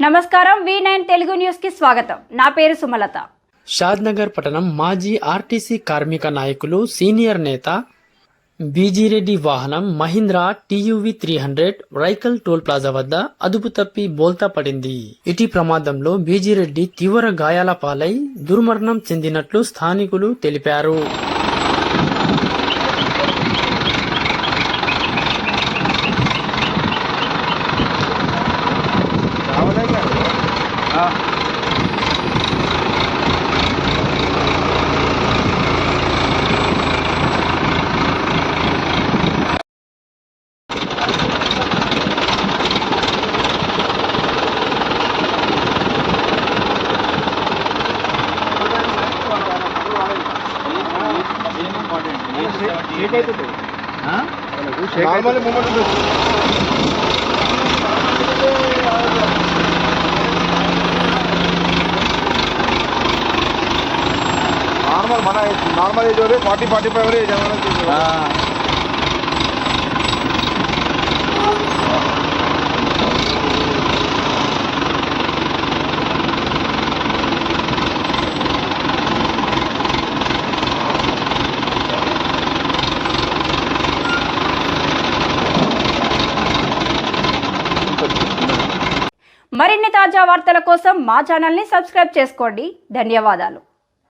నమస్కారం V9 Telugu news కి స్వాగతం. నా పేరు సుమలత. షాద్నగర్ పట్టణం మాజీ ఆర్టీసీ కార్మిక నాయకులు సీనియర్ నేత బీజీరెడ్డి వాహనం మహీంద్రా TUV 300 రైకల్ టోల్ ప్లాజా వద్ద అదుపు తప్పి బోల్తా పడింది. ఇటీ ప్రమాదంలో బీజీరెడ్డి తీవ్ర గాయాల పాలై దుర్మరణం చెందినట్లు స్థానికులు తెలిపారు. నార్మల్ మూమెంట్ ఉంటుంది. నార్మల్ ఏజ్ 40-45 ఏజ్ మరిన్ని తాజా వార్తల కోసం మా ఛానల్ని సబ్స్క్రైబ్ చేసుకోండి. ధన్యవాదాలు.